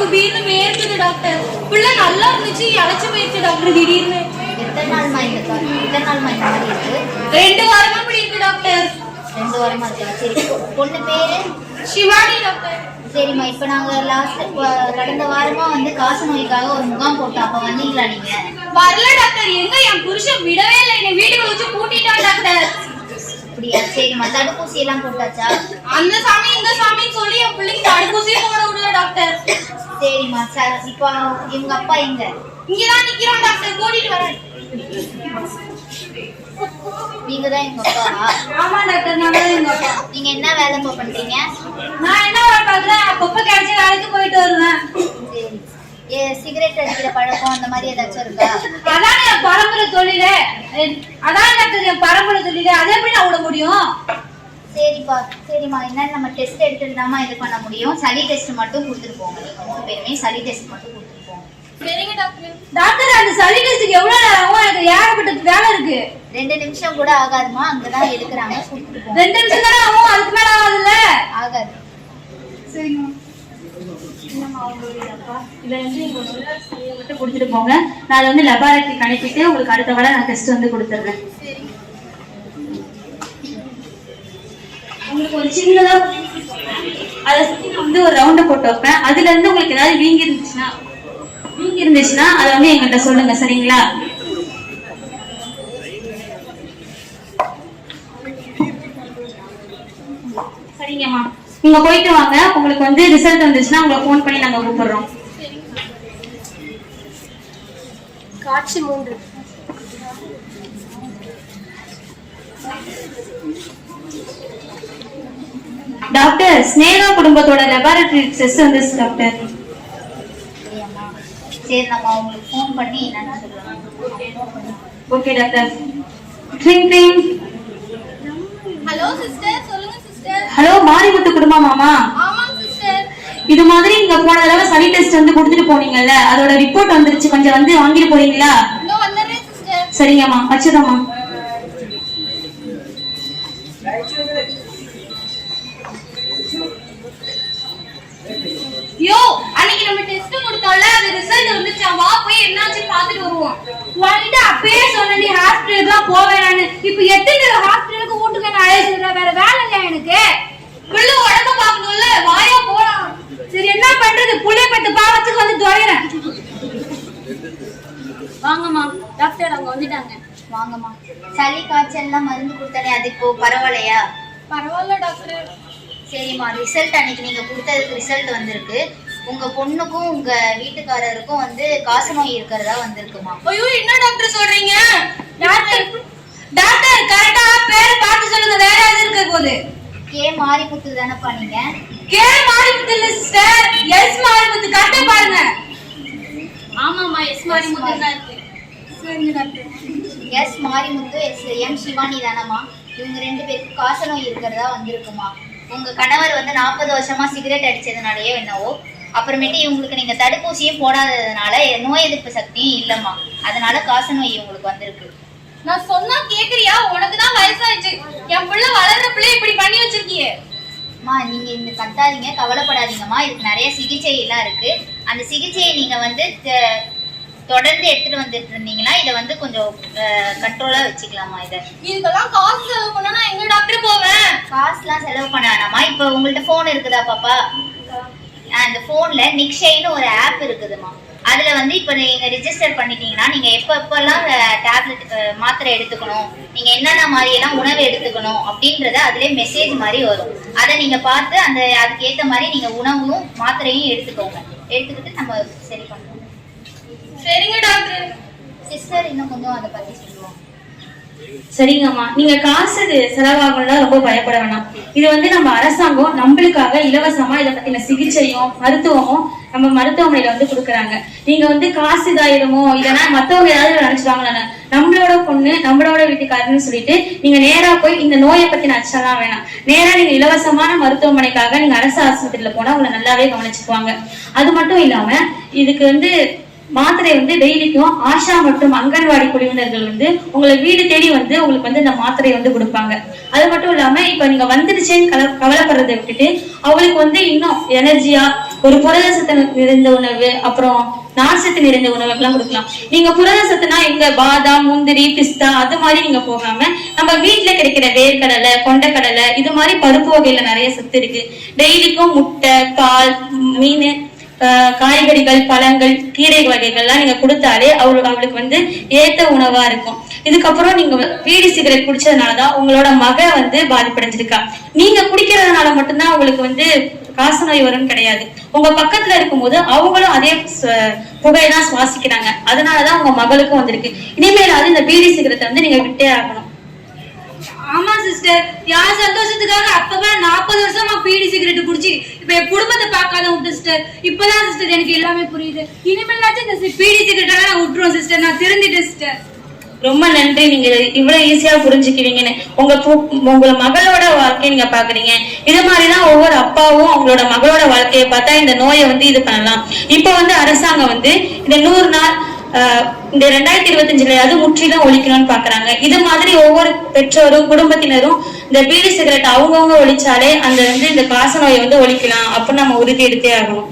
குபீர்னு வேர்க்குது doctor. புள்ள நல்லா இருந்துச்சு, இழைச்சு போயிடுச்சு டாக்டர் திடீர்னு. எத்தனை நாள்மா இந்த மாதிரி இருக்கு? 2 வாரமா இப்படி இருக்கு டாக்டர். 2 வாரமா இருக்கு. சரி, பொண்ணு பேரு சிவானி டாக்டர். சரிம்மா, இப்ப நாங்க கடந்த வாரமா வந்து காசு நோய்க்காக ஒரு முகாம் போட்டோம். அப்ப வந்தீங்களா நீங்க? வரல டாக்டர். எங்க என் புருஷன் விடவே இல்லை, என்னை வீட்டுக்கு வச்சு பூட்டிட்டான் டாக்டர். அப்படியா? சரிம்மா, தடுப்பூசி எல்லாம் போட்டாச்சா? அந்த சாமி இந்த சாமின்னு சொல்லி என் பிள்ளைக்கு தடுப்பூசியும் போட விடல டாக்டர். சரிம்மா, இப்போ இவங்க அப்பா எங்க? இங்கதான் நிக்கிறான் டாக்டர், கூட்டிட்டு வரேன். நீங்க தான் எங்க அப்பாவா? ஆமா டாக்டர், நான் தான் எங்க அப்பா. நீங்க என்ன வேலை பண்றீங்க? நான் என்ன வேலை பாக்குறேன், அப்பப்ப கிடைச்ச வேலைக்கு போயிட்டு வருவேன். சரி, சிகரெட் அடிக்கிற பழக்கம் அந்த மாதிரி ஏதாச்சும் இருக்கா? அதான் என் பரம்பரை தொழிலே. அதான் டாக்டர் என் பரம்பரை தொழிலே, அதை எப்படி நான் விட முடியும்? சரிம்மா, என்னன்னு நம்ம டெஸ்ட் எடுத்துட்டுதாம்மா இது பண்ண முடியும். சளி டெஸ்ட் மட்டும் கொடுத்துட்டு போங்க. நீங்க 3 பேருமே சளி டெஸ்ட் மட்டும் கொடுத்துட்டு போங்க. சரிங்க டாக்டர். டாக்டர், அந்த சளி டெஸ்ட்க்கு எவ்வளவு நேரம் ஆகும்? எனக்கு ஏகப்பட்ட வேலை இருக்கு. 2 நிமிஷம் கூட ஆகாதுமா, அங்கதான் எடுக்கிறாங்க, கொடுத்துட்டு போங்க. 2 நிமிஷம் தானே ஆகும், அதுக்கு மேல ஆகாதுல்ல? ஆகாது. சரிங்க. இதை மட்டும் கொடுத்துட்டு போங்க. நான் வந்து லெபார்டரிக்கு அனுப்பிட்டு உங்களுக்கு அடுத்த வாரம் நான் டெஸ்ட் வந்து கொடுத்துட்றேன். உங்களுக்கு ஒரு சின்னதா அதை சுத்தி நான் வந்து ஒரு ரவுண்ட போட்டு வைப்பேன். அதுல இருந்து உங்களுக்கு ஏதாவது வீங்கி இருந்துச்சுன்னா அதை வந்து எங்கிட்ட சொல்லுங்க, சரிங்களா? சரிங்கம்மா, நீங்க போயிட்டு வாங்க. உங்களுக்கு வந்து ரிசல்ட் வந்துச்சுன்னா உங்களை போன் பண்ணி நாங்க கூப்பிடுறோம். காட்சி 3. டாக்டர், ஸ்னேகா குடும்பத்தோட லெபார்டரி டெஸ்ட் வந்துச்சு டாக்டர். சரி, நம்ம உங்களுக்கு ஃபோன் பண்ணி என்னன்னு சொல்லுங்க. Okay doctor. Drink drink. Hello sister, சொல்லுங்க சிஸ்டர். ஹலோ, மாரிமுத்து குடும்பமாமா? ஆமா சிஸ்டர். இது மாதிரி இங்க போன தடவை சளி டெஸ்ட் வந்து கொடுத்துட்டு போனீங்கல்ல, அதோட ரிப்போர்ட் வந்துருச்சு. கொஞ்சம் வந்து வாங்கிட்டு போறீங்களா? இன்னும் வந்துடுறேன் சிஸ்டர். சரிங்கம்மா, வச்சுதம்மா. யோ, அன்னைக்கு நம்ம டெஸ்ட் கொடுத்தோம்ல, அது ரிசல்ட் வந்துச்சு. வா போய் என்னாச்சு பாத்துட்டு வருவோம். உன்கிட்ட அப்பயே சொன்னேன் ஹாஸ்பிடலுக்குலாம் போவேனான்னு. இப்ப எத்தனை ஹாஸ்பிடலுக்கு வீட்டுக்கு நான் அழைச்சிடுறேன். வேற வேலை இல்லையா எனக்கு? பிள்ளை உடம்ப பாக்கணும்ல, வாயா போலாம். சரி, என்ன பண்றது? புள்ளைப்பட்டு பாவத்துக்கு வந்து துறையிறேன். வாங்கம்மா, டாக்டர் அவங்க வந்துட்டாங்க. வாங்கம்மா. சளி காய்ச்சல்லாம் மருந்து கொடுத்தாலே அது இப்போ பரவாயில்லையா? பரவாயில்ல டாக்டர். சரிம்மா, ரிசல்ட் அன்னைக்கு நீங்க கொடுத்ததுக்கு ரிசல்ட் வந்திருக்கு. உங்க பொண்ணுக்கும் உங்க வீட்டுக்காரருக்கும் வந்து காசு நோய் இருக்கிறதா வந்திருக்குமா? ஐயோ, என்ன டாக்டர் சொல்றீங்க? டாக்டர் கரெக்டா பேரை பார்த்து சொல்லுங்க, வேற எது இருக்க போகுது? கே மாரிமுத்து தானப்பா நீங்க? கே மாரிமுத்து இல்ல சிஸ்டர், எஸ் மாரிமுத்து. கரெக்டா பாருங்க. ஆமாம்மா, எஸ் மாரிமுத்து தான் இருக்கு. சரிங்க doctor. S Marimuthu, M Shivani தானம்மா? இவங்க 2 பேருக்கு காச நோய் இருக்கிறதா வந்திருக்குமா? உங்க கணவர் வந்து 40 வருஷமா சிகரெட் அடிச்சதுனாலயோ என்னவோ, அப்புறமேட்டு இவங்களுக்கு நீங்க தடுப்பூசியும் போடாததுனால நோய் எதிர்ப்பு சக்தியும் இல்லம்மா. அதனால காச நோய் உங்களுக்கு வந்திருக்கு. நான் சொன்னா கேக்குறியா? உனக்கு தான் வயசாயிடுச்சு. என் பிள்ளை வளர்ற பிள்ளை இப்படி பண்ணி வச்சிருக்கீங்க. அம்மா, நீங்க இந்த கத்தாதீங்க, கவலைப்படாதீங்கம்மா. இதுக்கு நிறைய சிகிச்சை எல்லாம் இருக்கு. அந்த சிகிச்சையை நீங்க வந்து தொடர்ந்து எடுத்துட்டு வந்துட்டு இருந்தீங்கன்னா இதை வந்து கொஞ்சம் கண்ட்ரோலா வச்சுக்கலாமா? இதுக்கெல்லாம் காசு செலவு பண்ணா நான் எங்க டாக்டர் போவேன்? காசுலாம் செலவு பண்ண வேணாமா. இப்ப உங்கள்ட்ட போன் இருக்குதா பாப்பா? அந்த போன்ல நிக்ஷைன்னு ஒரு ஆப் இருக்குதுமா. அதுல வந்து இப்ப நீங்க ரிஜிஸ்டர் பண்ணிட்டீங்கன்னா நீங்க எப்பெல்லாம் டேப்லெட் மாத்திரை எடுத்துக்கணும், நீங்க என்னென்ன மாதிரி எல்லாம் உணவு எடுத்துக்கணும் அப்படின்றத அதுல மெசேஜ் மாதிரி வரும். அதை நீங்க பார்த்து அதுக்கு ஏத்த மாதிரி நீங்க உணவும் மாத்திரையும் எடுத்துக்கோங்க. எடுத்துக்கிட்டு நம்ம சரி பண்ணுவோம். சரிங்க டாக்டர். சிஸ்டர் இன்னும் கொஞ்சம் அதை பத்தி சொல்லுவோம். சரிங்கம்மா, நீங்க காசு செலவாகணும்னா ரொம்ப பயப்பட வேணாம். இது வந்து நம்ம அரசாங்கம் நம்மளுக்காக இலவசமா இதை பத்தின சிகிச்சையும் மருத்துவமும் நம்ம மருத்துவமனையில வந்து கொடுக்குறாங்க. நீங்க வந்து காசு இதாயிடுமோ இல்லைன்னா மத்தவங்க ஏதாவது நினைச்சுவாங்களா, நம்மளோட பொண்ணு நம்மளோட வீட்டுக்காரன்னு சொல்லிட்டு நீங்க நேரா போய் இந்த நோயை பத்தி நினைச்சாலாம் வேணாம். நேரா நீங்க இலவசமான மருத்துவமனைக்காக நீங்க அரசு ஆஸ்பத்திரியில போனா உங்களை நல்லாவே கவனிச்சுக்குவாங்க. அது மட்டும் இல்லாம இதுக்கு வந்து மாத்திரை வந்து டெய்லிக்கும் ஆஷா மற்றும் அங்கன்வாடி குழுவினர்கள் வந்து உங்களை வீடு தேடி வந்து உங்களுக்கு வந்து இந்த மாத்திரையை வந்து கொடுப்பாங்க. அது மட்டும் இல்லாம இப்ப நீங்க வந்துருச்சேன்னு கவலைப்படுறதை விட்டுட்டு அவங்களுக்கு வந்து இன்னும் எனர்ஜியா ஒரு புரதசத்து நிறைந்த உணவு, அப்புறம் நார்சத்து நிறைந்த உணவுகள்லாம் கொடுக்கலாம். நீங்க புரதசத்துனா இங்க பாதாம், முந்திரி, பிஸ்தா அது மாதிரி நீங்க போகாம நம்ம வீட்டுல கிடைக்கிற வேர்க்கடலை, கொண்டைக்கடலை இது மாதிரி பருப்பு வகையில நிறைய சத்து இருக்கு. டெய்லிக்கும் முட்டை, பால், மீன், காய்கறிகள், பழங்கள், கீரை வகைகள்லாம் நீங்க கொடுத்தாலே அவளுக்கு வந்து ஏத்த உணவா இருக்கும். இதுக்கப்புறம் நீங்க பீடி சிகரெட் குடிச்சதுனாலதான் உங்களோட மக வந்து பாதிப்படைஞ்சிருக்கா. நீங்க குடிக்கிறதுனால மட்டும்தான் உங்களுக்கு வந்து காசநோய் வரும்னு கிடையாது. உங்க பக்கத்துல இருக்கும்போது அவங்களும் அதே புகையதான் சுவாசிக்கிறாங்க. அதனாலதான் உங்க மகளுக்கும் வந்திருக்கு. இனிமேலாவது இந்த பீடி சிகரெட்டை வந்து நீங்க விட்டே ஆகணும். ஆமா சிஸ்டர், யார் சந்தோஷத்துக்காக அப்பவே 40 வருஷமா பீடி சிகரெட் குடிச்சு இப்ப என் குடும்பத்தை பார்க்காத விட்டு சிஸ்டர். இப்பதான் சிஸ்டர் எனக்கு எல்லாமே புரியுது. இனிமேலாச்சும் இந்த பீடி சிகரெட் எல்லாம் நான் விட்டுருவோம் சிஸ்டர். நான் திருந்திட்டேன் சிஸ்டர். ரொம்ப நன்றி, நீங்க இவ்வளவு ஈஸியா புரிஞ்சுக்குவீங்கன்னு. உங்களோட மகளோட வாழ்க்கையை நீங்க பாக்குறீங்க. இது மாதிரிதான் ஒவ்வொரு அப்பாவும் அவங்களோட மகளோட வாழ்க்கையை பார்த்தா இந்த நோயை வந்து இது பண்ணலாம். இப்ப வந்து அரசாங்கம் வந்து இந்த 100 நாள் இந்த 2025 முற்றிலும் ஒழிக்கணும்னு பாக்குறாங்க. இது மாதிரி ஒவ்வொரு பெற்றோரும் குடும்பத்தினரும் இந்த பீடி சிகரெட் அவங்கவுங்க ஒழிச்சாலே அந்த வந்து இந்த காச நோயை வந்து ஒழிக்கலாம் அப்படின்னு நம்ம உறுதி எடுத்தே ஆகணும்.